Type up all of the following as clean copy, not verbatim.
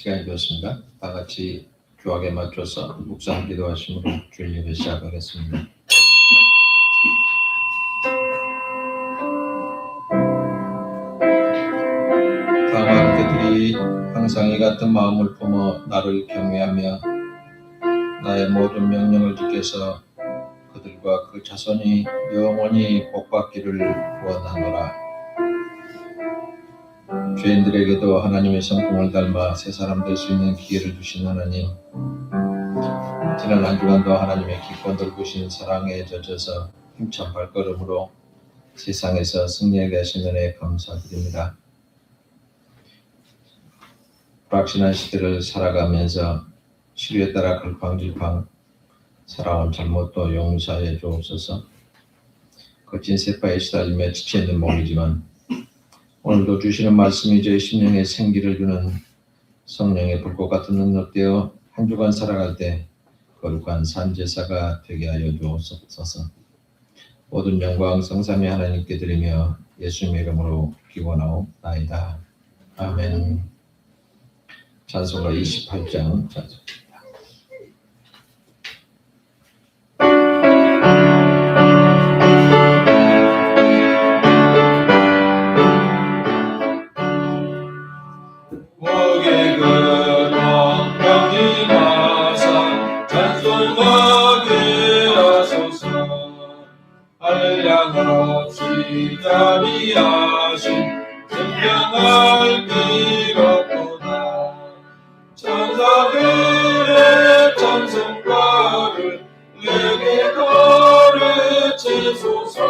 시간이 되었습니다. 다 같이 교학에 맞춰서 묵상 기도하심으로 주일 예배 시작하겠습니다. 다만 그들이 항상 이 같은 마음을 품어 나를 경외하며 나의 모든 명령을 지켜서 그들과 그 자손이 영원히 복받기를 구원하노라. 죄인들에게도 하나님의 성품을 닮아 새 사람 될 수 있는 기회를 주신 하나님, 지난 한 주간도 하나님의 깊고 넓으신 사랑에 젖어서 힘찬 발걸음으로 세상에서 승리하게 하신 은혜에 감사드립니다. 불확실한 시대를 살아가면서 시류에 따라 갈팡질팡 살아온 잘못도 용서해 주옵소서. 거친 세파에 시달리며 지쳐있는 몸이지만 오늘도 주시는 말씀이 저희 심령에 생기를 주는 성령의 불꽃 같은 능력되어 한 주간 살아갈 때 거룩한 산제사가 되게 하여 주옵소서. 모든 영광 성삼위 하나님께 드리며 예수님의 이름으로 기원하옵나이다. 아멘. 찬송가 28장 찬송. 자비하신 생명을 빌었구나. 천사들의 찬송가를 내게 가르치소서.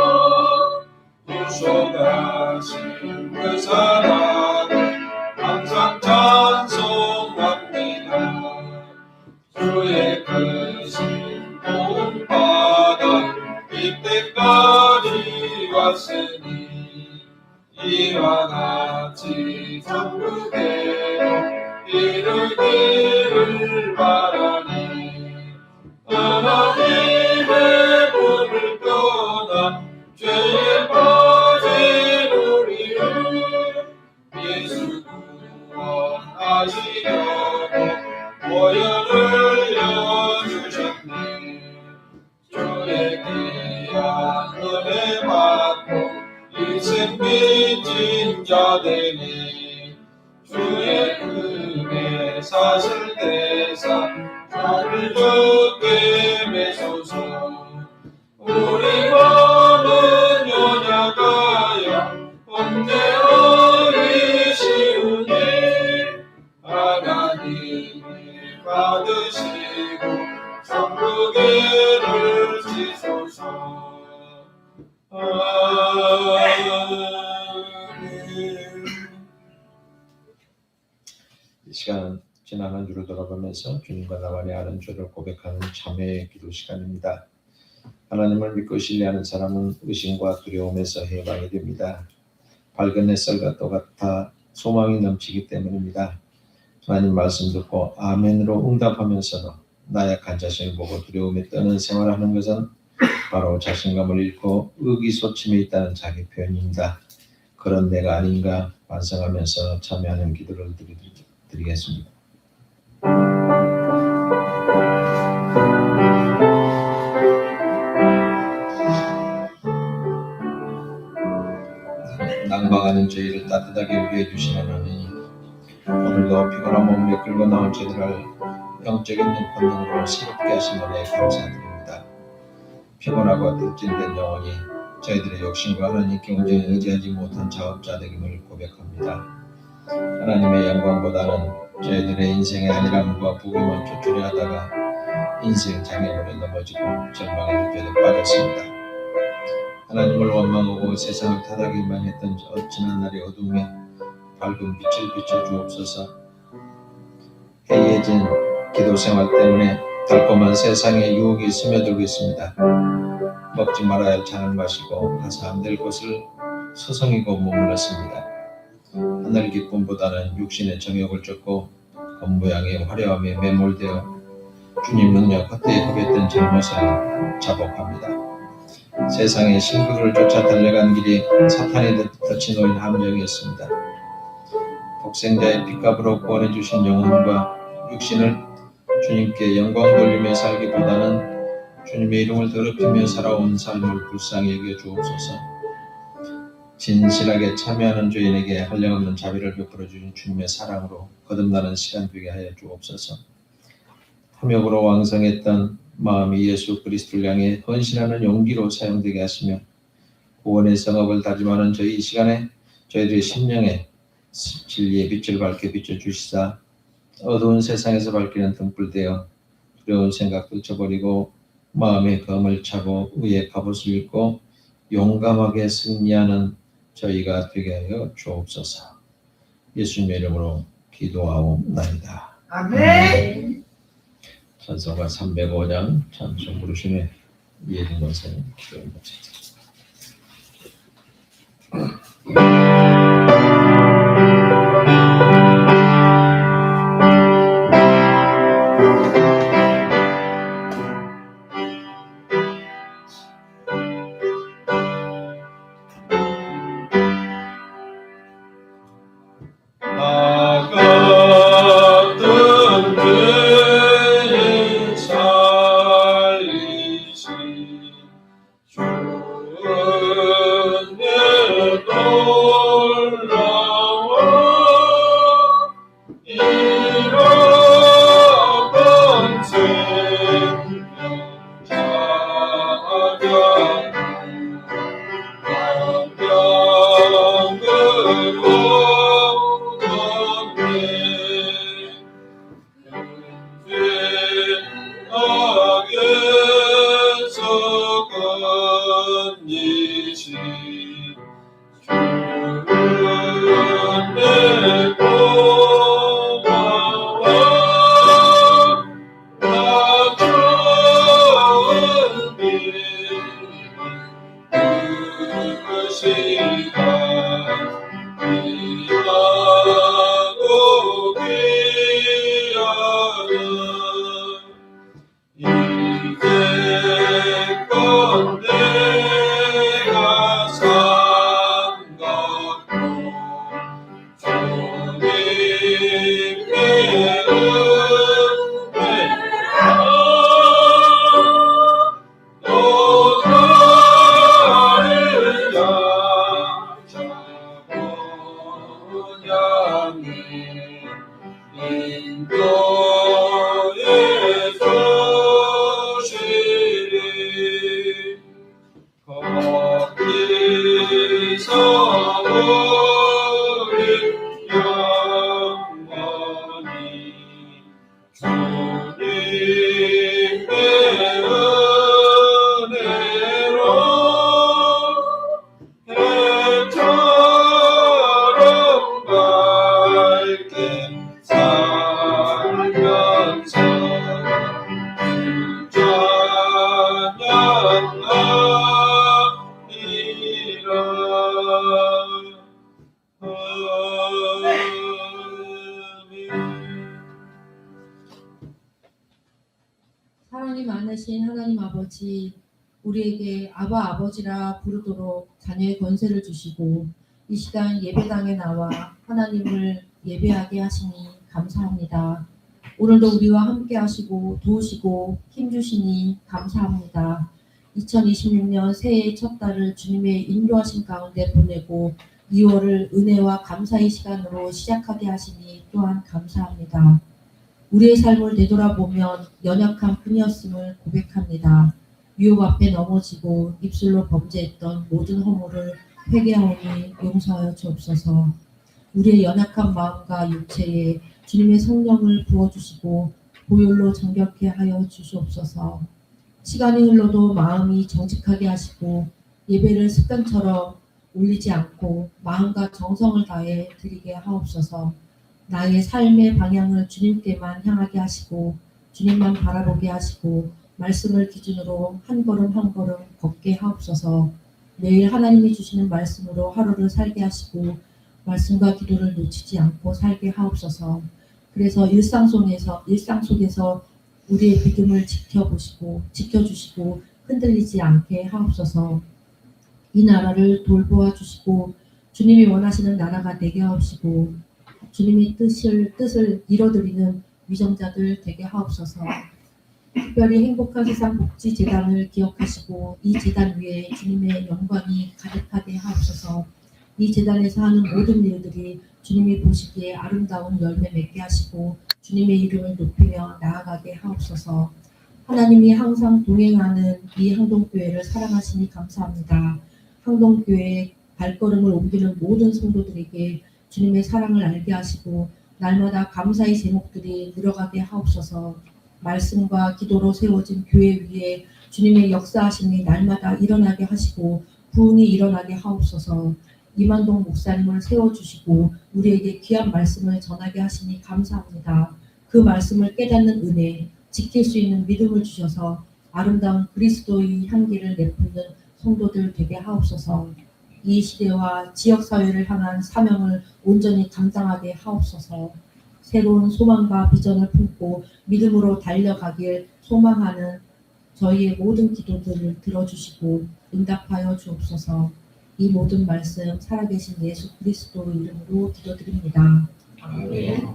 구속하신 그 사랑을 항상 찬송합니다. 주의 크신 도움받아 이때까지 왔으니 이와 같이 천국에 이르기를 바라니. 하나님의 불을 떠나 죄에 빠진 우리를 예수 구원하시려고 보혈을 흘려주셨네. 주의 귀한 은혜 받고 인생 빚진 자되니 주의 은혜 사실 대사 저를 주께 매소서. 우리 마음은 연약하여 언제 어리시우니 하나님이 받으시고 천국에를 지소서. 이 시간은 지난 한 주를 돌아보면서 주님과 나만이 아는 죄를 고백하는 참회의 기도 시간입니다. 하나님을 믿고 신뢰하는 사람은 의심과 두려움에서 해방이 됩니다. 밝은 햇살과 똑같아 소망이 넘치기 때문입니다. 하나님 말씀 듣고 아멘으로 응답하면서도 나약한 자신을 보고 두려움에 떠는 생활을 하는 것은 바로 자신감을 잃고 의기소침해 있다는 자기 표현입니다. 그런 내가 아닌가 반성하면서 참여하는 기도를 드리겠습니다. 낭망하는 저희를 따뜻하게 위해 주신 하나님, 오늘도 피곤한 몸에 끌고 나온 저희들을 영적인 본능으로 새롭게 하신 은혜에 감사드립니다. 피곤하고 득진된 영혼이 저희들의 욕심과 하나님께 온전히 의지하지 못한 자업자 되김을 고백합니다. 하나님의 영광보다는 저희들의 인생의 안일함과 부귀만 쫓으려 하다가 인생 장애물에 넘어지고 절망의 늪에도 빠졌습니다. 하나님을 원망하고 세상을 타닥이만 했던 지난 날의 어둠에 밝은 빛을 비춰주옵소서. 해이해진 기도 생활 때문에 달콤한 세상의 유혹이 스며들고 있습니다. 먹지 말아야 할 잔을 마시고 가서 안 될 곳을 서성이고 머물렀습니다. 하늘 기쁨보다는 육신의 정욕을 쫓고 겉모양의 화려함에 매몰되어 주님 능력 헛되이 허비했던 잘못을 자복합니다. 세상의 신극을 쫓아 달려간 길이 사탄에 덫이 놓인 함정이었습니다. 독생자의 핏값으로 구원해 주신 영혼과 육신을 주님께 영광 돌리며 살기보다는 주님의 이름을 더럽히며 살아온 삶을 불쌍히 여겨 주옵소서. 진실하게 참여하는 죄인에게 한량없는 자비를 베풀어 주신 주님의 사랑으로 거듭나는 시간 되게 하여 주옵소서. 탐욕으로 왕성했던 마음이 예수 그리스도를 향해 헌신하는 용기로 사용되게 하시며 구원의 성업을 다짐하는 저희 이 시간에 저희들의 심령에 진리의 빛을 밝게 비춰주시사 어두운 세상에서 밝히는 등불 되어 두려운 생각도 저버리고 마음의 검을 차고 의의 갑옷을 입고 용감하게 승리하는 저희가 되게 하여 주옵소서. 예수님의 이름으로 기도하옵나이다. 아멘. 찬송가 305장 찬송 부르심에 이혜진 권사님 기도합니다. 나같은 죄인 살리신 주의 놀라워 잃어본 생명 찾아 사랑이 많으신 하나님 아버지, 우리에게 아바 아버지라 부르도록 자녀의 권세를 주시고 이 시간 예배당에 나와 하나님을 예배하게 하시니 감사합니다. 오늘도 우리와 함께 하시고 도우시고 힘주시니 감사합니다. 2026년 새해의 첫 달을 주님의 인도하심 가운데 보내고 2월을 은혜와 감사의 시간으로 시작하게 하시니 또한 감사합니다. 우리의 삶을 되돌아보면 연약한 뿐이었음을 고백합니다. 유혹 앞에 넘어지고 입술로 범죄했던 모든 허물을 회개하오니 용서하여 주옵소서. 우리의 연약한 마음과 육체에 주님의 성령을 부어주시고 보혈로 정결케 하여 주시옵소서. 시간이 흘러도 마음이 정직하게 하시고 예배를 습관처럼 올리지 않고 마음과 정성을 다해 드리게 하옵소서. 나의 삶의 방향을 주님께만 향하게 하시고 주님만 바라보게 하시고 말씀을 기준으로 한 걸음 한 걸음 걷게 하옵소서. 매일 하나님이 주시는 말씀으로 하루를 살게 하시고 말씀과 기도를 놓치지 않고 살게 하옵소서. 그래서 일상 속에서 우리의 믿음을 지켜주시고 흔들리지 않게 하옵소서. 이 나라를 돌보아 주시고 주님이 원하시는 나라가 되게 하옵시고 주님의 뜻을 이뤄드리는 위정자들 되게 하옵소서. 특별히 행복한 세상 복지재단을 기억하시고 이 재단 위에 주님의 영광이 가득하게 하옵소서. 이 재단에서 하는 모든 일들이 주님이 보시기에 아름다운 열매 맺게 하시고 주님의 이름을 높이며 나아가게 하옵소서. 하나님이 항상 동행하는 이 항동교회를 사랑하시니 감사합니다. 항동교회의 발걸음을 옮기는 모든 성도들에게 주님의 사랑을 알게 하시고 날마다 감사의 제목들이 늘어가게 하옵소서. 말씀과 기도로 세워진 교회 위에 주님의 역사하심이 날마다 일어나게 하시고 부흥이 일어나게 하옵소서. 이만동 목사님을 세워주시고 우리에게 귀한 말씀을 전하게 하시니 감사합니다. 그 말씀을 깨닫는 은혜, 지킬 수 있는 믿음을 주셔서 아름다운 그리스도의 향기를 내뿜는 성도들 되게 하옵소서. 이 시대와 지역사회를 향한 사명을 온전히 감당하게 하옵소서. 새로운 소망과 비전을 품고 믿음으로 달려가길 소망하는 저희의 모든 기도들을 들어주시고 응답하여 주옵소서. 이 모든 말씀 살아계신 예수 그리스도의 이름으로 기도드립니다. 아멘.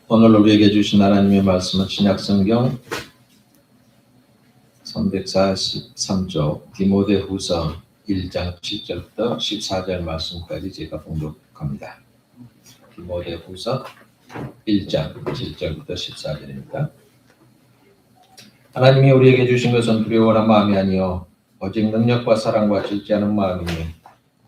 오늘 우리에게 주신 하나님의 말씀은 신약성경 343쪽 디모데후서 1장 7절부터 14절 말씀까지 제가 봉독합니다. 디모데후서 1장 7절부터 14절입니다. 하나님이 우리에게 주신 것은 두려워하는 마음이 아니요 오직 능력과 사랑과 질지하는 마음이니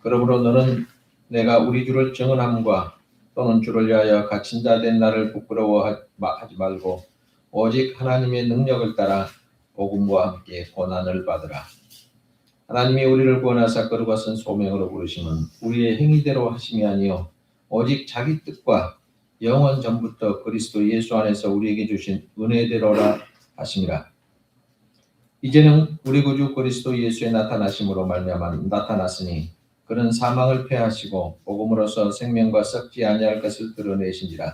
그러므로 너는 내가 우리 주를 증언함과 또는 주를 위하여 갇힌 자 된 나를 부끄러워하지 말고 오직 하나님의 능력을 따라 복음과 함께 고난을 받으라. 하나님이 우리를 구원하사 거룩과 선 소명으로 부르심은 우리의 행위대로 하심이 아니요 오직 자기 뜻과 영원 전부터 그리스도 예수 안에서 우리에게 주신 은혜대로라 하심이라. 이제는 우리 구주 그리스도 예수의 나타나심으로 말미암아 나타났으니 그는 사망을 패하시고 복음으로서 생명과 썩지 아니할 것을 드러내신지라.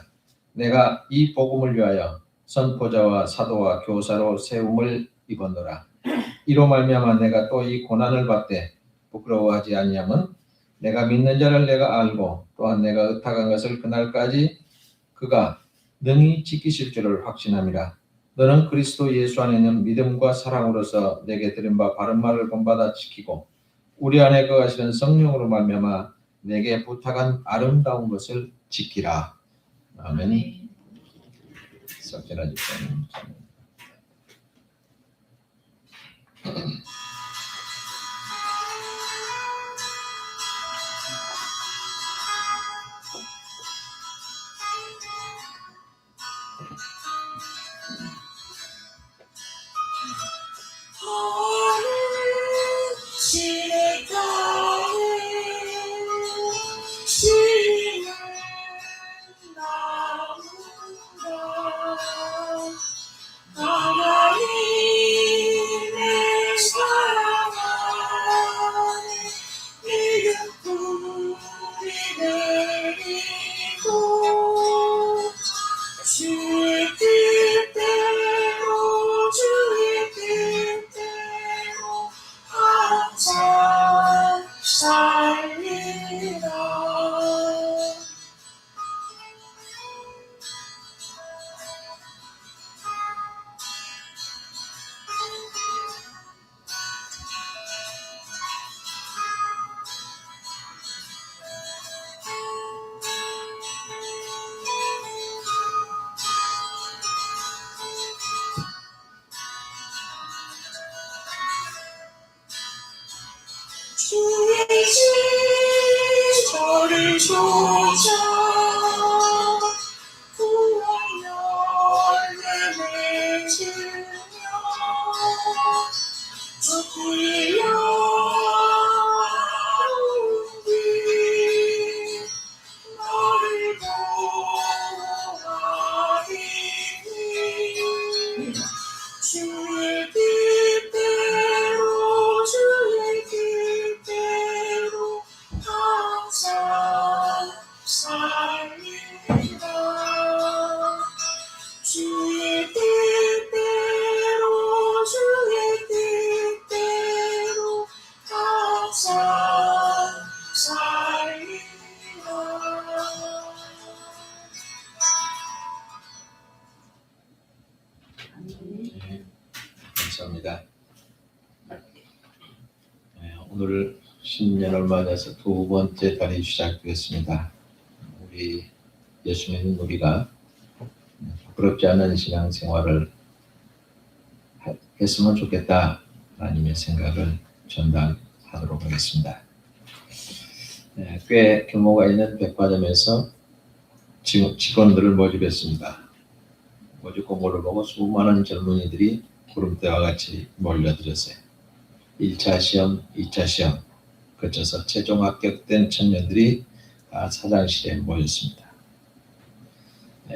내가 이 복음을 위하여 선포자와 사도와 교사로 세움을 입었노라. 이로 말미암아 내가 또 이 고난을 받되 부끄러워하지 아니함은 내가 믿는 자를 내가 알고 또한 내가 의탁한 것을 그날까지 그가 능히 지키실 줄을 확신함이라. 너는 그리스도 예수 안에 있는 믿음과 사랑으로서 내게 들은 바 바른 말을 본받아 지키고 우리 안에 거하시는 성령으로 말미암아 내게 부탁한 아름다운 것을 지키라. 아멘. 석진아 집사님. 저를 조차 구원 열매 맺으며 주의 영원히 감사합니다. 오늘 신년을 맞아서 두 번째 달이 시작되었습니다. 우리 예수 믿는 우리가 부끄럽지 않은 신앙생활을 했으면 좋겠다 라는 생각을 전달하도록 하겠습니다. 꽤 규모가 있는 백화점에서 직원들을 모집했습니다. 모집 공고를 보고 수많은 젊은이들이 구름대와 같이 몰려들었어요. 1차 시험, 2차 시험 거쳐서 최종 합격된 청년들이 다 사장실에 모였습니다.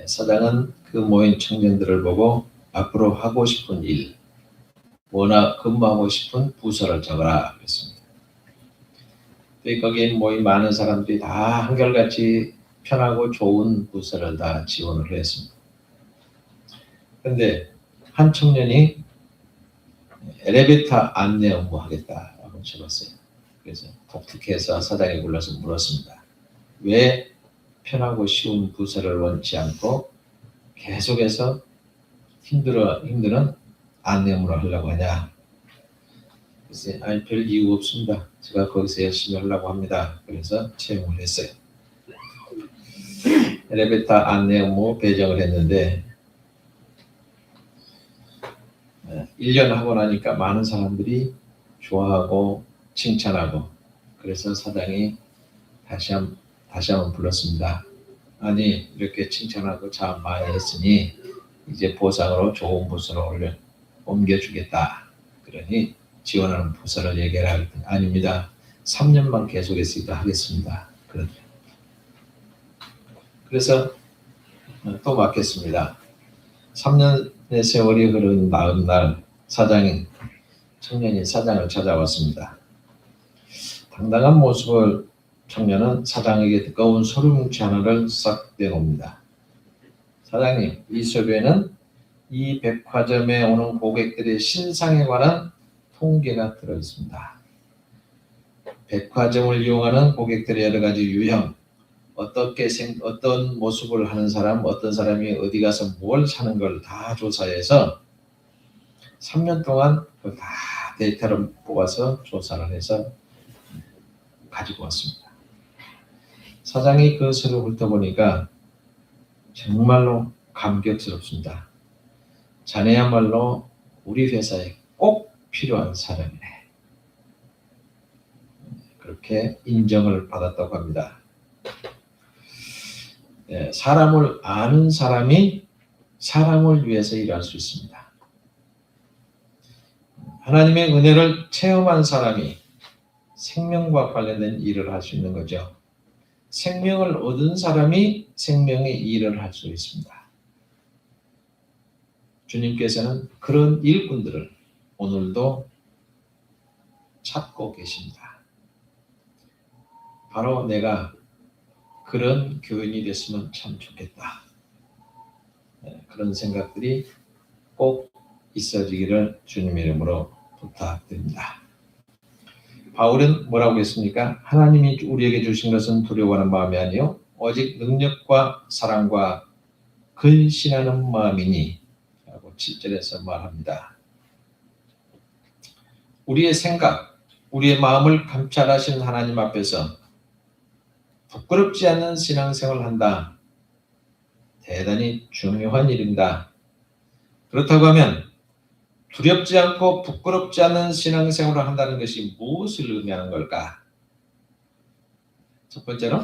사장은 그 모인 청년들을 보고 앞으로 하고 싶은 일, 근무하고 싶은 부서를 적어라 그랬습니다. 거기에 모인 많은 사람들이 다 한결같이 편하고 좋은 부서를 다 지원을 했습니다. 그런데 한 청년이 엘리베이터 안내 업무 하겠다라고 적었어요. 그래서 독특해서 사장이 불러서 물었습니다. 왜 편하고 쉬운 부서를 원치 않고 계속해서 힘든 안내 업무를 하려고 하냐? 그래서 아니 별 이유 없습니다. 제가 거기서 열심히 하려고 합니다. 그래서 채용을 했어요. 엘리베이터 안내 업무 배정을 했는데 1년 하고 나니까 많은 사람들이 좋아하고 칭찬하고 그래서 사장이 다시 한번 불렀습니다. 아니 이렇게 칭찬하고 참 많이 했으니 이제 보상으로 좋은 부서로 옮겨주겠다. 그러니 지원하는 부서를 얘기하라 그랬더니 아닙니다. 3년만 계속했으니까 하겠습니다. 그래서 또 맡겼습니다. 3년의 세월이 흐른 다음 날 청년이 사장을 찾아왔습니다. 당당한 모습을 청년은 사장에게 뜨거운 서류뭉치 하나를 싹 내놓습니다. 사장님, 이 서류에는 이 백화점에 오는 고객들의 신상에 관한 통계가 들어있습니다. 백화점을 이용하는 고객들의 여러 가지 유형, 어떤 모습을 하는 사람, 어떤 사람이 어디 가서 뭘 사는 걸 다 조사해서 3년 동안 다 데이터를 뽑아서 조사를 해서 가지고 왔습니다. 사장이 그 서류를 훑어보니까 정말로 감격스럽습니다. 자네야말로 우리 회사에 꼭 필요한 사람이네. 그렇게 인정을 받았다고 합니다. 사람을 아는 사람이 사람을 위해서 일할 수 있습니다. 하나님의 은혜를 체험한 사람이 생명과 관련된 일을 할 수 있는 거죠. 생명을 얻은 사람이 생명의 일을 할 수 있습니다. 주님께서는 그런 일꾼들을 오늘도 찾고 계십니다. 바로 내가 그런 교인이 됐으면 참 좋겠다. 그런 생각들이 꼭 있어지기를 주님의 이름으로 부탁드립니다. 바울은 뭐라고 했습니까? 하나님이 우리에게 주신 것은 두려워하는 마음이 아니요 오직 능력과 사랑과 근신하는 마음이니 라고 7절에서 말합니다. 우리의 생각, 우리의 마음을 감찰하시는 하나님 앞에서 부끄럽지 않은 신앙생활을 한다. 대단히 중요한 일입니다. 그렇다고 하면 두렵지 않고 부끄럽지 않은 신앙생활을 한다는 것이 무엇을 의미하는 걸까? 첫 번째로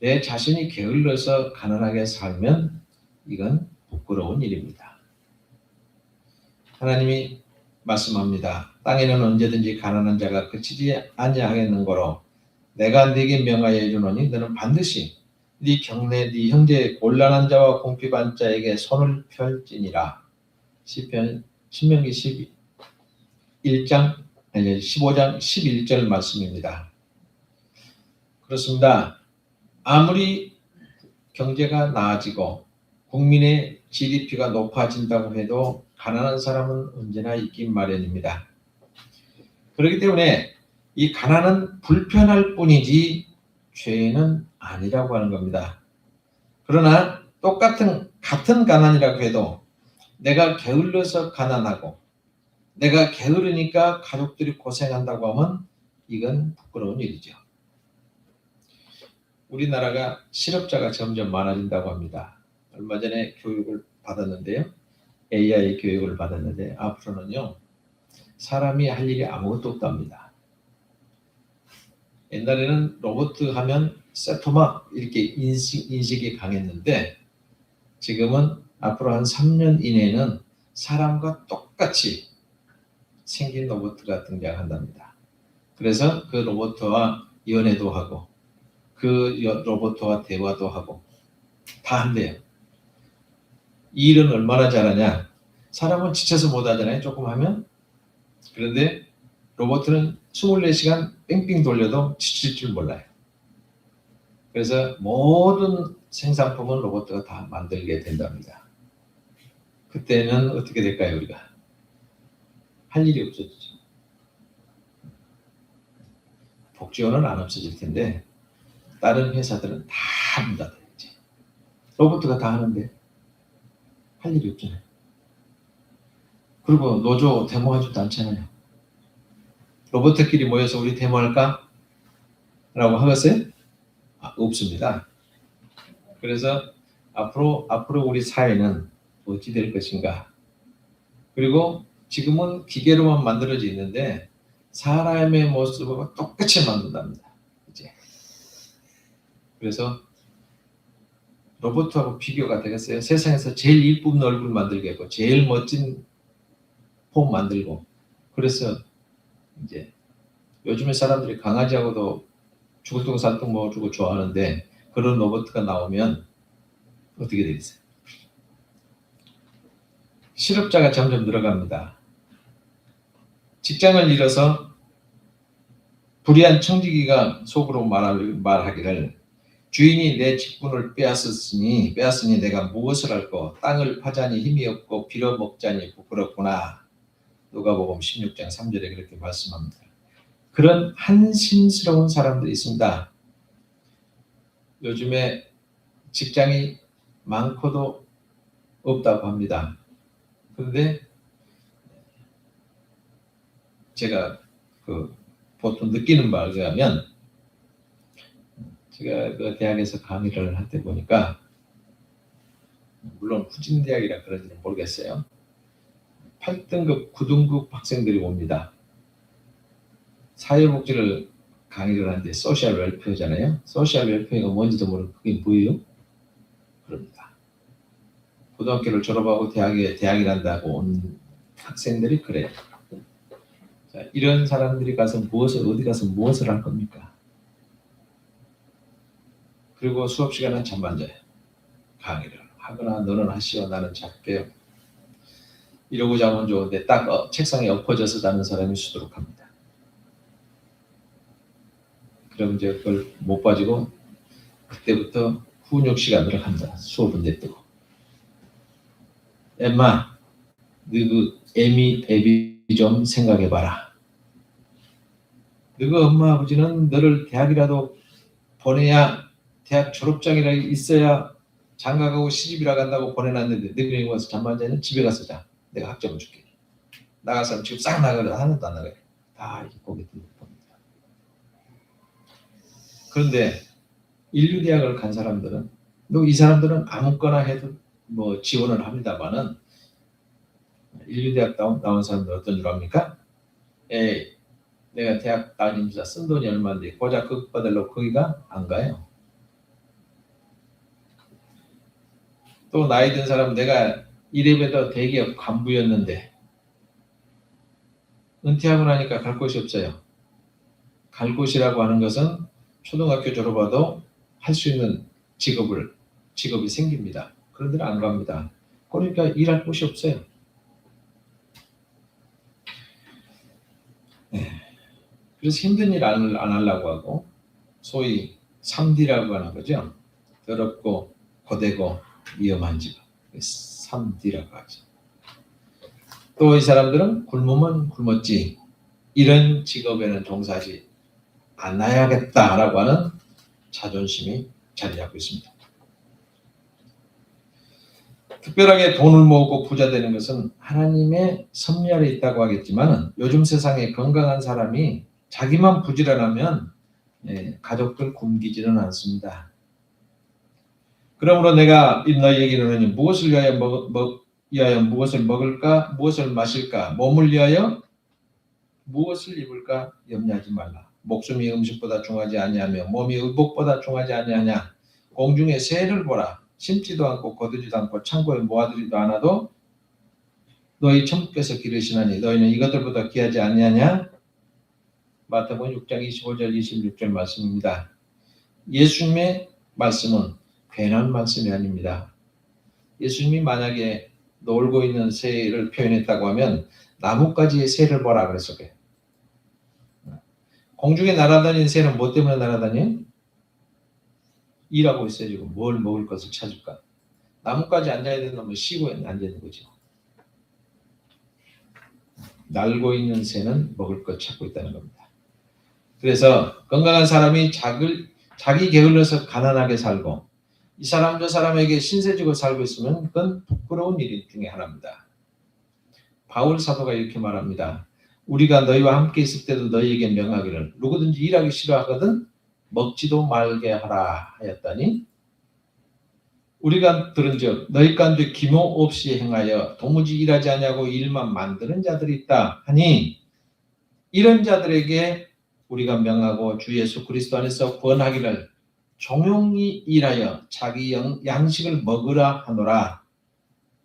내 자신이 게을러서 가난하게 살면 이건 부끄러운 일입니다. 하나님이 말씀합니다. 땅에는 언제든지 가난한 자가 그치지 아니하겠는고로 내가 네게 명하여 주노니 너는 반드시 네 경내 네 형제의 곤란한 자와 궁핍한 자에게 손을 펼지니라. 신명기 15장 11절 말씀입니다. 그렇습니다. 아무리 경제가 나아지고 국민의 GDP가 높아진다고 해도 가난한 사람은 언제나 있긴 마련입니다. 그렇기 때문에 이 가난은 불편할 뿐이지 죄는 아니라고 하는 겁니다. 그러나 같은 가난이라고 해도 내가 게을러서 가난하고 내가 게으르니까 가족들이 고생한다고 하면 이건 부끄러운 일이죠. 우리나라가 실업자가 점점 많아진다고 합니다. 얼마 전에 교육을 받았는데요. AI 교육을 받았는데 앞으로는요. 사람이 할 일이 아무것도 없답니다. 옛날에는 로봇 하면 세토막 이렇게 인식이 강했는데 지금은 앞으로 한 3년 이내에는 사람과 똑같이 생긴 로봇가 등장한답니다. 그래서 그 로봇과 연애도 하고 그 로봇과 대화도 하고 다 한대요. 이 일은 얼마나 잘하냐? 사람은 지쳐서 못 하잖아요. 조금 하면. 그런데 로봇은 24시간 뺑뺑 돌려도 지칠 줄 몰라요. 그래서 모든 생산품은 로봇가 다 만들게 된답니다. 그때는 어떻게 될까요, 우리가? 할 일이 없어지죠. 복지원은 안 없어질 텐데 다른 회사들은 다 문 닫아야지. 로봇가 다 하는데 할 일이 없잖아요. 그리고 노조 데모하지도 않잖아요. 로봇끼리 모여서 우리 데모할까? 라고 하겠어요? 없습니다. 그래서 앞으로 우리 사회는 어찌 될 것인가? 그리고 지금은 기계로만 만들어져 있는데 사람의 모습과 똑같이 만든답니다. 이제. 그래서 로봇하고 비교가 되겠어요. 세상에서 제일 이쁜 얼굴 만들겠고 제일 멋진 폼 만들고 그래서 이제 요즘에 사람들이 강아지하고도 죽을둥살둥 먹어주고 좋아하는데 그런 로봇가 나오면 어떻게 되겠어요? 실업자가 점점 늘어갑니다. 직장을 잃어서 불의한 청지기가 속으로 말하기를 주인이 내 직분을 빼앗으니 내가 무엇을 할꼬 땅을 파자니 힘이 없고 빌어먹자니 부끄럽구나. 누가복음 16장 3절에 그렇게 말씀합니다. 그런 한심스러운 사람들이 있습니다. 요즘에 직장이 많고도 없다고 합니다. 그런데 제가 보통 느끼는 바에 의하면 제가 그 대학에서 강의를 할 때 보니까 물론 후진대학이라 그런지는 모르겠어요. 8등급, 9등급 학생들이 옵니다. 사회복지를 강의를 하는데 소셜 웰페어잖아요. 소셜 웰페어가 뭔지도 모르고 그게 뭐예요? 그럽니다. 고등학교를 졸업하고 대학에 일한다고 온 학생들이 그래요. 자, 이런 사람들이 어디 가서 무엇을 할 겁니까? 그리고 수업 시간은 잠만 자요. 강의를 하거나 너는 하시오 나는 잘게요. 이러고 자면 좋은데 딱 책상에 엎어져서 자는 사람이 수두룩합니다. 그럼 이제 그걸 못 빠지고 그때부터 훈육 시간으로 한다. 수업은 냅두고. 엠마, 너 그 애비 좀 생각해봐라. 너그 엄마 아버지는 너를 대학이라도 보내야 대학 졸업장이라도 있어야 장가가고 시집이라 간다고 보내놨는데 너희들이 와서 잠만 자는 집에 가서 자. 내가 학점을 줄게. 나가서 지금 싹 나가려 하나도 안 나가요. 다 이렇게 고개 들고 봅니다. 그런데 인류대학을 간 사람들은 이 사람들은 아무거나 해도 뭐 지원을 합니다만은 인류대학 나온 사람들 어떤 줄 압니까? 내가 대학 다니면서 쓴 돈이 얼마인데 고작 그거 받으려고 거기가 안 가요. 또 나이 든 사람은 내가 이래봬도 대기업 간부였는데 은퇴하고 나니까 갈 곳이 없어요. 갈 곳이라고 하는 것은 초등학교 졸업해도 할 수 있는 직업이 생깁니다. 그런 데는 안 갑니다. 그러니까 일할 곳이 없어요. 네. 그래서 힘든 일 안 하려고 하고 소위 3D라고 하는 거죠. 더럽고 고되고 위험한 직업. 3D라고 하죠. 또 이 사람들은 굶으면 굶었지 이런 직업에는 종사하지 않아야겠다라고 하는 자존심이 자리 잡고 있습니다. 특별하게 돈을 모으고 부자 되는 것은 하나님의 섭리 아래 있다고 하겠지만 요즘 세상에 건강한 사람이 자기만 부지런하면 가족들 굶기지는 않습니다. 그러므로 내가 너희에게 이르노니 무엇을 위하여 무엇을 먹을까 무엇을 마실까 몸을 위하여 무엇을 입을까 염려하지 말라. 목숨이 음식보다 중하지 아니하며 몸이 의복보다 중하지 아니하냐. 공중의 새를 보라. 심지도 않고 거두지도 않고 창고에 모아두지도 않아도 너희 천부께서 기르시나니 너희는 이것들보다 귀하지 아니하냐. 마태복음 6장 25절 26절 말씀입니다. 예수님의 말씀은 괜한 말씀이 아닙니다. 예수님이 만약에 놀고 있는 새를 표현했다고 하면 나뭇가지의 새를 보라 그랬어요. 공중에 날아다니는 새는 뭐 때문에 날아다녀요? 일하고 있어요. 지금 뭘 먹을 것을 찾을까? 나뭇가지 앉아야 된다면 쉬고 앉아있는 거죠. 날고 있는 새는 먹을 것 찾고 있다는 겁니다. 그래서 건강한 사람이 자기 게을러서 가난하게 살고 이 사람 저 사람에게 신세지고 살고 있으면 그건 부끄러운 일 중에 하나입니다. 바울 사도가 이렇게 말합니다. 우리가 너희와 함께 있을 때도 너희에게 명하기를 누구든지 일하기 싫어하거든 먹지도 말게 하라 하였다니 우리가 들은즉 너희 가운데 기모 없이 행하여 도무지 일하지 아니하고 일만 만드는 자들이 있다 하니 이런 자들에게 우리가 명하고 주 예수 그리스도 안에서 구원하기를 종용히 일하여 자기 양식을 먹으라 하노라.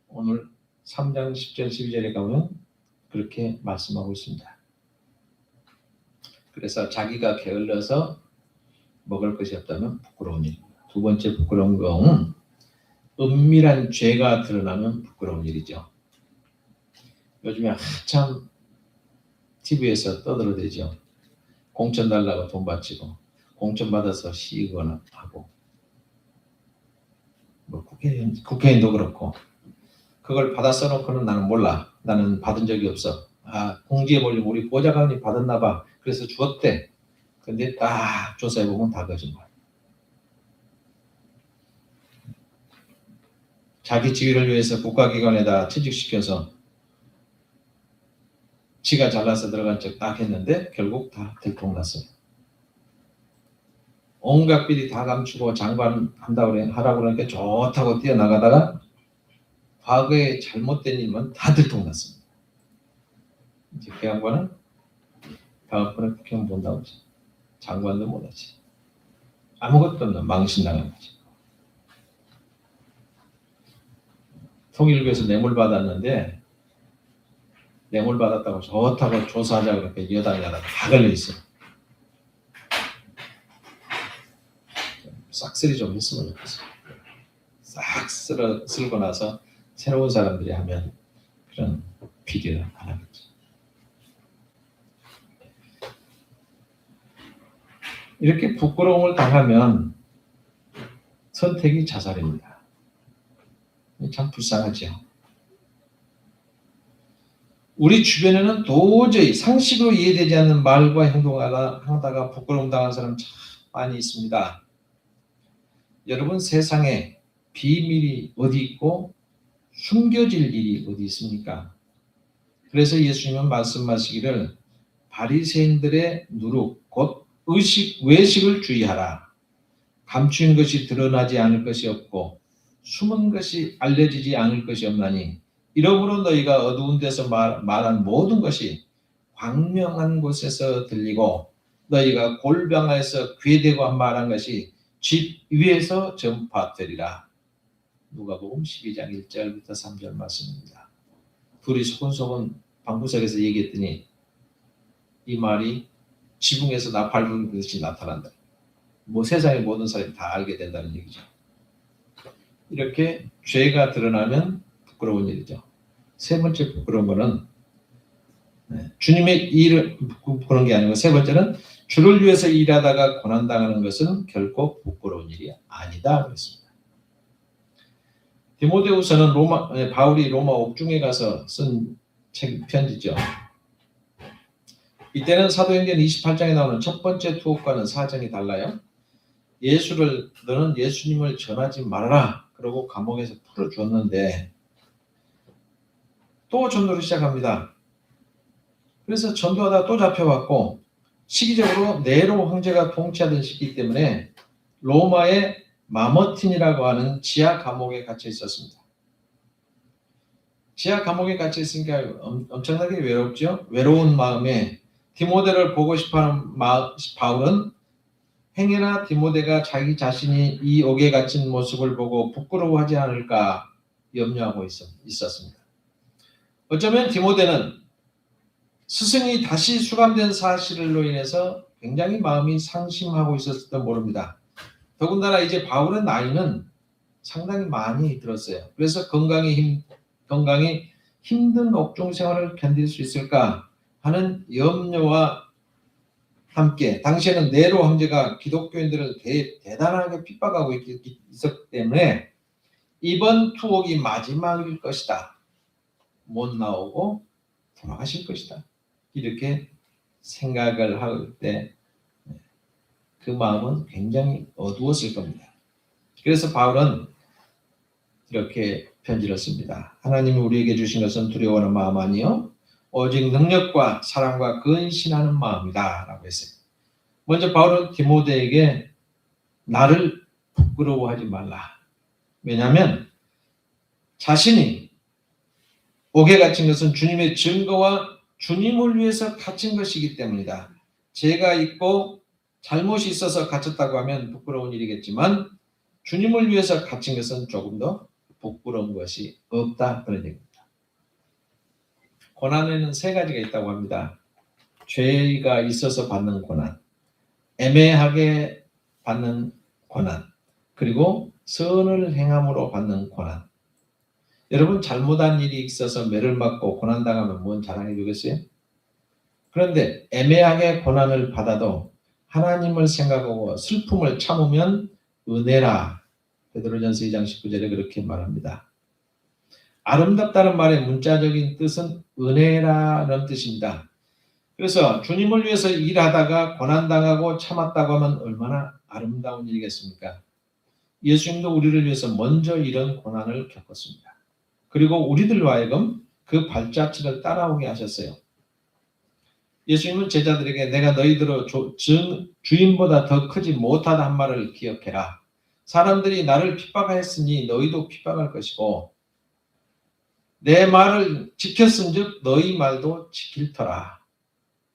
오늘 3장 10절 12절에 가보면 그렇게 말씀하고 있습니다. 그래서 자기가 게을러서 먹을 것이 없다면 부끄러운 일입니다. 두 번째 부끄러운 건 은밀한 죄가 드러나면 부끄러운 일이죠. 요즘에 한참 TV에서 떠들어대죠. 공천 달라고 돈 바치고 공천 받아서 시위거나 하고 뭐 국회의원도 그렇고 그걸 받아 써놓고는 나는 몰라. 나는 받은 적이 없어. 공지해보려고 우리 보좌관이 받았나 봐. 그래서 주었대. 근데 딱 조사해보면 다 거짓말. 자기 지위를 위해서 국가기관에다 취직시켜서 지가 잘나서 들어간 척 딱 했는데 결국 다 들통났어요. 온갖 비리 다 감추고 장관 하라고 그러니까 좋다고 뛰어나가다가 과거에 잘못된 일만 다 들통났습니다. 이제 그 양반은 다음번에 국회의원 못 나오지. 장관도 못 하지. 아무것도 없는 망신당한 거지. 통일부에서 뇌물 받았는데 뇌물 받았다고 좋다고 조사하자고 그렇게 여당에다가 다 걸려있어요. 싹쓸이 좀 했으면 좋겠어요. 싹 쓸고 나서 새로운 사람들이 하면 그런 비리를 안 하겠죠. 이렇게 부끄러움을 당하면 선택이 자살입니다. 참 불쌍하죠. 우리 주변에는 도저히 상식으로 이해되지 않는 말과 행동을 하다가 부끄러움 당한 사람 참 많이 있습니다. 여러분 세상에 비밀이 어디 있고 숨겨질 일이 어디 있습니까? 그래서 예수님은 말씀하시기를 바리새인들의 누룩 곧 외식을 주의하라. 감추인 것이 드러나지 않을 것이 없고 숨은 것이 알려지지 않을 것이 없나니 이러므로 너희가 어두운 데서 말한 모든 것이 광명한 곳에서 들리고 너희가 골방에서 귀에 대고 말한 것이 집 위에서 전파되리라. 누가복음 12장 1절부터 3절 말씀입니다. 둘이 소곤소곤 방구석에서 얘기했더니 이 말이 지붕에서 나팔 불듯이 나타난다. 뭐 세상의 모든 사람이 다 알게 된다는 얘기죠. 이렇게 죄가 드러나면 부끄러운 일이죠. 세 번째 부끄러운 거는 주님의 일을 부끄러운 게 아니고 세 번째는 주를 위해서 일하다가 고난당하는 것은 결코 부끄러운 일이 아니다 그랬습니다. 디모데후서는 바울이 로마 옥중에 가서 쓴 편지죠. 이때는 사도행전 28장에 나오는 첫 번째 투옥과는 사정이 달라요. 너는 예수님을 전하지 말아라. 그러고 감옥에서 풀어주었는데 또 전도를 시작합니다. 그래서 전도하다 또 잡혀왔고 시기적으로 네로 황제가 통치하던 시기 때문에 로마의 마머틴이라고 하는 지하 감옥에 갇혀 있었습니다. 지하 감옥에 갇혀 있으니까 엄청나게 외롭죠. 외로운 마음에 디모데를 보고 싶어하는 바울은 행여나 디모데가 자기 자신이 이 옥에 갇힌 모습을 보고 부끄러워하지 않을까 염려하고 있었습니다. 어쩌면 디모데는 스승이 다시 수감된 사실로 인해서 굉장히 마음이 상심하고 있었을지도 모릅니다. 더군다나 이제 바울의 나이는 상당히 많이 들었어요. 그래서 건강이 힘든 옥중 생활을 견딜 수 있을까 하는 염려와 함께 당시에는 네로 황제가 기독교인들을 대단하게 핍박하고 있었기 때문에 이번 투옥이 마지막일 것이다. 못 나오고 돌아가실 것이다. 이렇게 생각을 할 때 그 마음은 굉장히 어두웠을 겁니다. 그래서 바울은 이렇게 편지를 씁니다. 하나님이 우리에게 주신 것은 두려워하는 마음 아니요 오직 능력과 사랑과 근신하는 마음이다 라고 했어요. 먼저 바울은 디모데에게 나를 부끄러워하지 말라. 왜냐하면 자신이 옥에 갇힌 것은 주님의 증거와 주님을 위해서 갇힌 것이기 때문이다. 죄가 있고 잘못이 있어서 갇혔다고 하면 부끄러운 일이겠지만 주님을 위해서 갇힌 것은 조금 더 부끄러운 것이 없다. 그런 얘기입니다. 고난에는 세 가지가 있다고 합니다. 죄가 있어서 받는 고난, 애매하게 받는 고난, 그리고 선을 행함으로 받는 고난. 여러분 잘못한 일이 있어서 매를 맞고 고난당하면 뭔 자랑해 주겠어요? 그런데 애매하게 고난을 받아도 하나님을 생각하고 슬픔을 참으면 은혜라. 베드로전서 2장 19절에 그렇게 말합니다. 아름답다는 말의 문자적인 뜻은 은혜라는 뜻입니다. 그래서 주님을 위해서 일하다가 고난당하고 참았다고 하면 얼마나 아름다운 일이겠습니까? 예수님도 우리를 위해서 먼저 이런 고난을 겪었습니다. 그리고 우리들로 하여금 그 발자취를 따라오게 하셨어요. 예수님은 제자들에게 내가 너희들로 주인보다 더 크지 못하다 한 말을 기억해라. 사람들이 나를 핍박하였으니 너희도 핍박할 것이고 내 말을 지켰은즉 너희 말도 지킬 터라.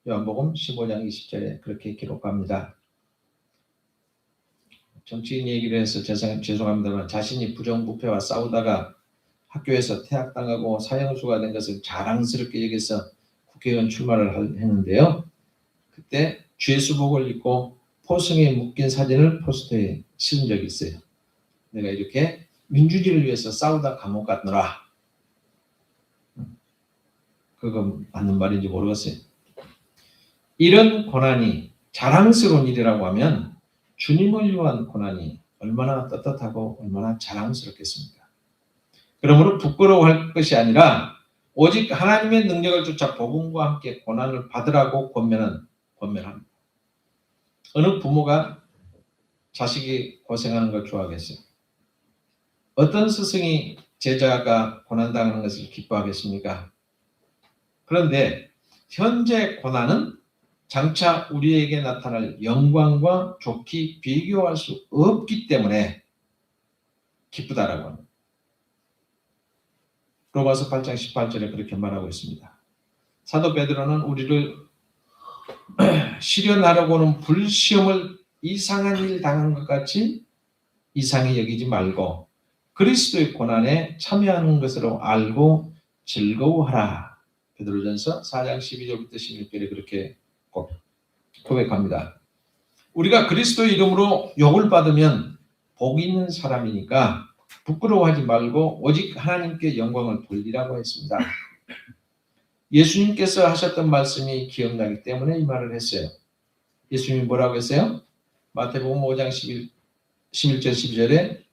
요한복음 15장 20절에 그렇게 기록합니다. 정치인 얘기를 해서 죄송합니다만 자신이 부정부패와 싸우다가 학교에서 퇴학당하고 사형수가 된 것을 자랑스럽게 여기서 국회의원 출마를 했는데요. 그때 죄수복을 입고 포승에 묶인 사진을 포스터에 실은 적이 있어요. 내가 이렇게 민주주의를 위해서 싸우다 감옥 갔노라. 그거 맞는 말인지 모르겠어요. 이런 고난이 자랑스러운 일이라고 하면 주님을 위한 고난이 얼마나 떳떳하고 얼마나 자랑스럽겠습니까? 그러므로 부끄러워할 것이 아니라 오직 하나님의 능력을 쫓아 복음과 함께 고난을 받으라고 권면합니다. 어느 부모가 자식이 고생하는 걸 좋아하겠어요? 어떤 스승이 제자가 고난당하는 것을 기뻐하겠습니까? 그런데 현재 고난은 장차 우리에게 나타날 영광과 좋게 비교할 수 없기 때문에 기쁘다라고 합니다. 로마서 8장 18절에 그렇게 말하고 있습니다. 사도 베드로는 우리를 시련하려고 하는 불시험을 이상한 일 당한 것 같이 이상히 여기지 말고 그리스도의 고난에 참여하는 것으로 알고 즐거워하라. 베드로전서 4장 12절부터 16절에 그렇게 고백합니다. 우리가 그리스도의 이름으로 욕을 받으면 복 있는 사람이니까 부끄러워하지 말고 오직 하나님께 영광을 돌리라고 했습니다. 예수님께서 하셨던 말씀이 기억나기 때문에 이 말을 했어요. 예수님이 뭐라고 했어요? 마태복음 5장 11절 12절에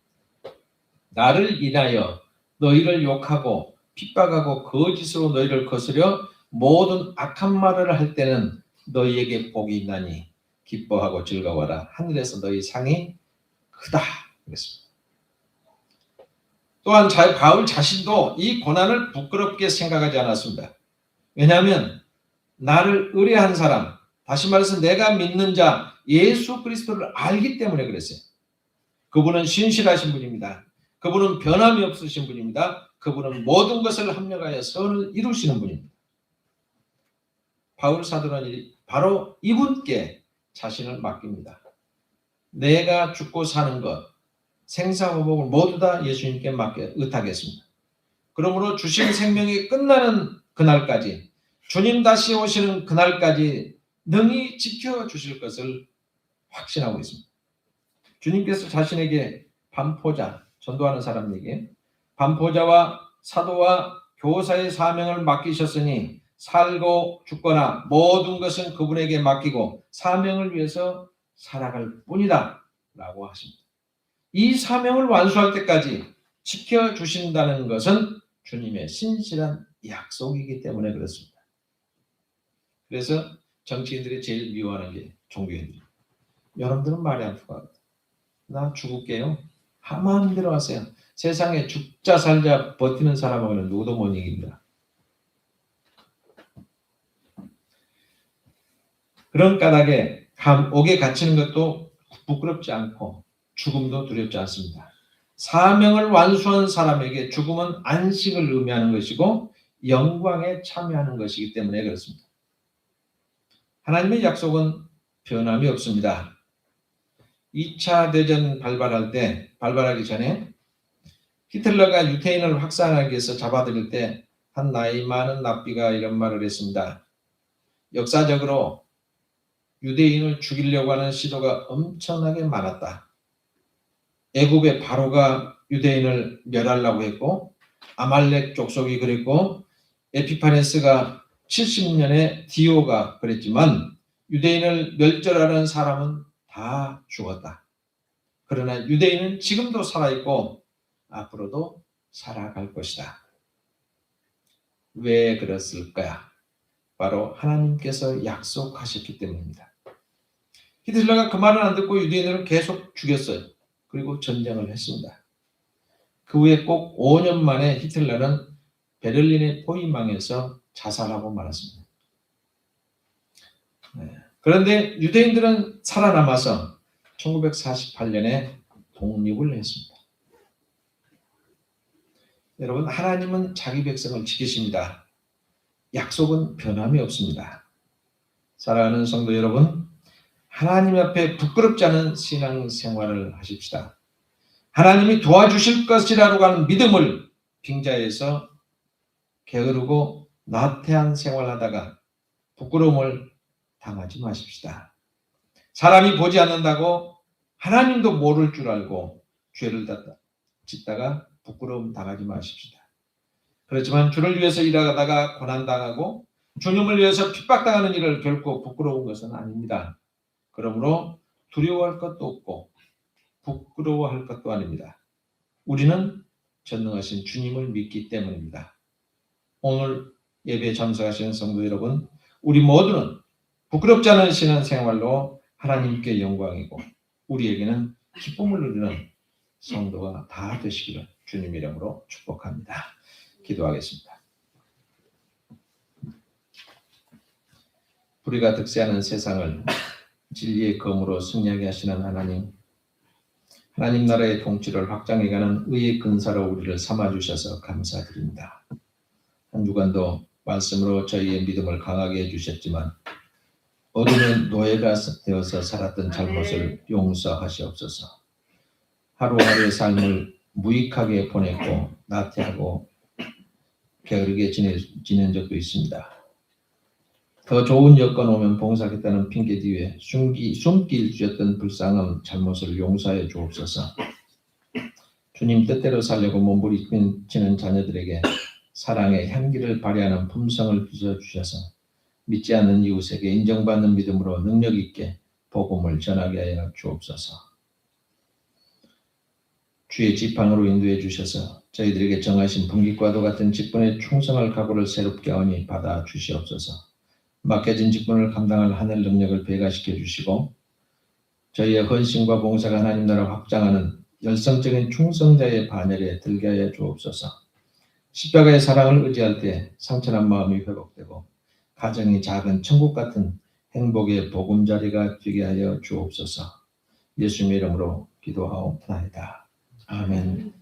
나를 인하여 너희를 욕하고 핍박하고 거짓으로 너희를 거스려 모든 악한 말을 할 때는 너희에게 복이 있나니 기뻐하고 즐거워라. 하늘에서 너희 상이 크다 그랬습니다. 또한 바울 자신도 이 고난을 부끄럽게 생각하지 않았습니다. 왜냐하면 나를 의뢰한 사람, 다시 말해서 내가 믿는 자 예수 그리스도를 알기 때문에 그랬어요. 그분은 신실하신 분입니다. 그분은 변함이 없으신 분입니다. 그분은 모든 것을 합력하여 선을 이루시는 분입니다. 바울 사도는 바로 이분께 자신을 맡깁니다. 내가 죽고 사는 것, 생사호복을 모두 다 예수님께 맡겨 의탁했습니다. 그러므로 주신 생명이 끝나는 그날까지, 주님 다시 오시는 그날까지 능히 지켜주실 것을 확신하고 있습니다. 주님께서 자신에게 반포자, 전도하는 사람에게 반포자와 사도와 교사의 사명을 맡기셨으니 살고 죽거나 모든 것은 그분에게 맡기고 사명을 위해서 살아갈 뿐이다 라고 하십니다. 이 사명을 완수할 때까지 지켜주신다는 것은 주님의 신실한 약속이기 때문에 그렇습니다. 그래서 정치인들이 제일 미워하는 게 종교인들입니다. 여러분들은 말이 안 통합니다. 나 죽을게요. 마음대로 하세요. 세상에 죽자 살자 버티는 사람하고는 누구도 못 이깁니다. 그런 까닭에 옥에 갇히는 것도 부끄럽지 않고 죽음도 두렵지 않습니다. 사명을 완수한 사람에게 죽음은 안식을 의미하는 것이고 영광에 참여하는 것이기 때문에 그렇습니다. 하나님의 약속은 변함이 없습니다. 2차 대전 발발하기 전에 히틀러가 유태인을 확산하기 위해서 잡아들일 때 한 나이 많은 납비가 이런 말을 했습니다. 역사적으로 유대인을 죽이려고 하는 시도가 엄청나게 많았다. 애굽의 바로가 유대인을 멸하려고 했고 아말렉 족속이 그랬고 에피파네스가 70년에 디오가 그랬지만 유대인을 멸절하는 사람은 다 죽었다. 그러나 유대인은 지금도 살아있고 앞으로도 살아갈 것이다. 왜 그랬을까요? 바로 하나님께서 약속하셨기 때문입니다. 히틀러가 그 말을 안 듣고 유대인을 계속 죽였어요. 그리고 전쟁을 했습니다. 그 후에 꼭 5년 만에 히틀러는 베를린의 포위망에서 자살하고 말았습니다. 그런데 유대인들은 살아남아서 1948년에 독립을 했습니다. 여러분, 하나님은 자기 백성을 지키십니다. 약속은 변함이 없습니다. 사랑하는 성도 여러분, 하나님 앞에 부끄럽지 않은 신앙생활을 하십시다. 하나님이 도와주실 것이라고 하는 믿음을 빙자해서 게으르고 나태한 생활하다가 부끄러움을 당하지 마십시다. 사람이 보지 않는다고 하나님도 모를 줄 알고 죄를 짓다가 부끄러움 당하지 마십시다. 그렇지만 주를 위해서 일하다가 고난당하고 주님을 위해서 핍박당하는 일을 결코 부끄러운 것은 아닙니다. 그러므로 두려워할 것도 없고 부끄러워할 것도 아닙니다. 우리는 전능하신 주님을 믿기 때문입니다. 오늘 예배에 참석하시는 성도 여러분, 우리 모두는 부끄럽지 않은 신앙생활로 하나님께 영광이고 우리에게는 기쁨을 누리는 성도가 다 되시기를 주님 이름으로 축복합니다. 기도하겠습니다. 불의가 득세하는 세상을 진리의 검으로 승리하게 하시는 하나님, 하나님 나라의 통치를 확장해가는 의의 근사로 우리를 삼아주셔서 감사드립니다. 한 주간도 말씀으로 저희의 믿음을 강하게 해주셨지만 어둠의 노예가 되어서 살았던 잘못을 용서하시옵소서. 하루하루의 삶을 무익하게 보냈고 나태하고 게으르게 지낸 적도 있습니다. 더 좋은 여건 오면 봉사하겠다는 핑계 뒤에 숨길 주셨던 불쌍한 잘못을 용서해 주옵소서. 주님 뜻대로 살려고 몸부림치는 자녀들에게 사랑의 향기를 발휘하는 품성을 빚어주셔서 믿지 않는 이웃에게 인정받는 믿음으로 능력 있게 복음을 전하게 하여 주옵소서. 주의 지팡으로 인도해 주셔서 저희들에게 정하신 분깃과도 같은 직분에 충성할 각오를 새롭게 하니 받아 주시옵소서. 맡겨진 직분을 감당할 하늘 능력을 배가시켜 주시고 저희의 헌신과 봉사가 하나님 나라 확장하는 열성적인 충성자의 반열에 들게 하여 주옵소서. 십자가의 사랑을 의지할 때 상처난 마음이 회복되고 가정이 작은 천국 같은 행복의 보금자리가 되게 하여 주옵소서. 예수님의 이름으로 기도하옵나이다. 아멘.